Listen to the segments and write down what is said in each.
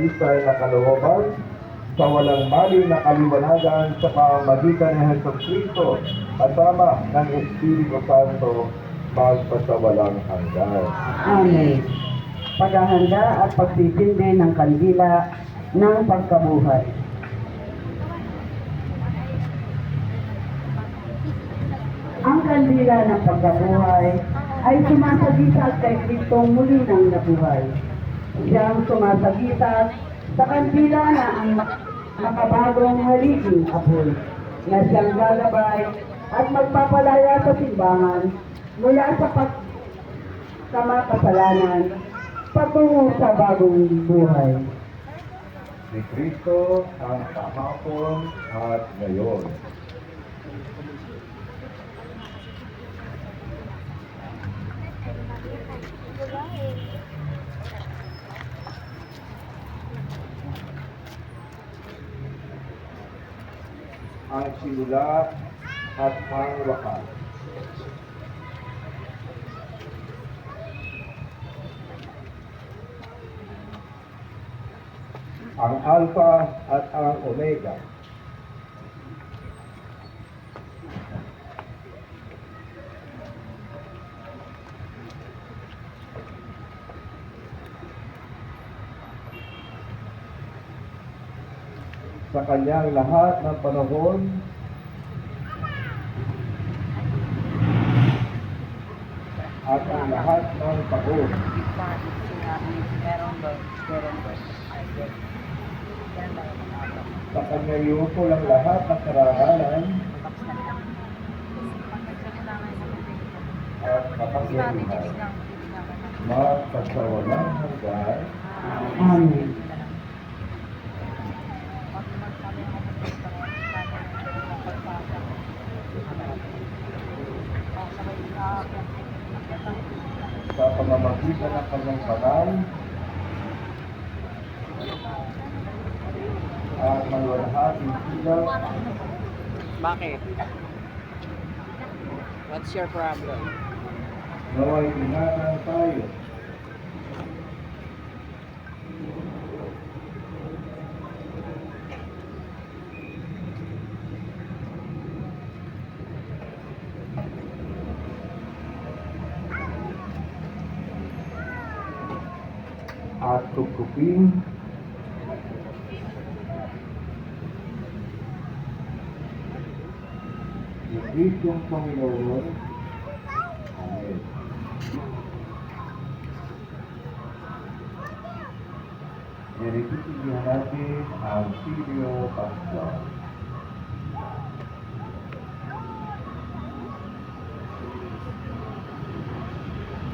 matitisay na kalooban sa walang mali na kaliwanagan sa pamamagitan ni Jesucristo kasama ng Espiritu Santo magpasawalang hanggan. Amen. Paghahanda at pagtitindi ng kandila ng pagkabuhay. Ang kandila ng pagkabuhay ay sumasagisag kay Kristong muli ng nabuhay. Siyang sumasagisag sa kandila na ang makabagong haliging apoy na siyang gagabay at magpapalaya sa simbahan mula sa pagkamakasalanan patungo sa bagong buhay. Si Kristo ang kahapon at ngayon. Ang simula at ang wakas. Ang Alpha at ang Omega. Sa kanyang lahat ng panahon, at ang lahat ng taon. Sa kanya yuko lang lahat ng karangalan at kapangyarihan. Magpasawalang hanggan. Amen. Sa pamamagitan ng kanyang banal at maluwalhating silang Bakit? What's your problem? naway ingatan tayo. At tukupin ni Kristong Panginoon. Amen. Nilititigyan natin ang Sirio Pascual.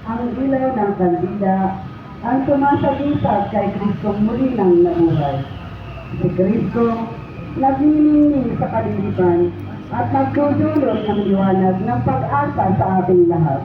Ang ilaw ng kandila ang sumasagisag kay Kristong muli ng nabuhay. Si Kristo nagniningning sa kalilipan at nagdudulot ng liwanag ng pag-asa sa ating lahat.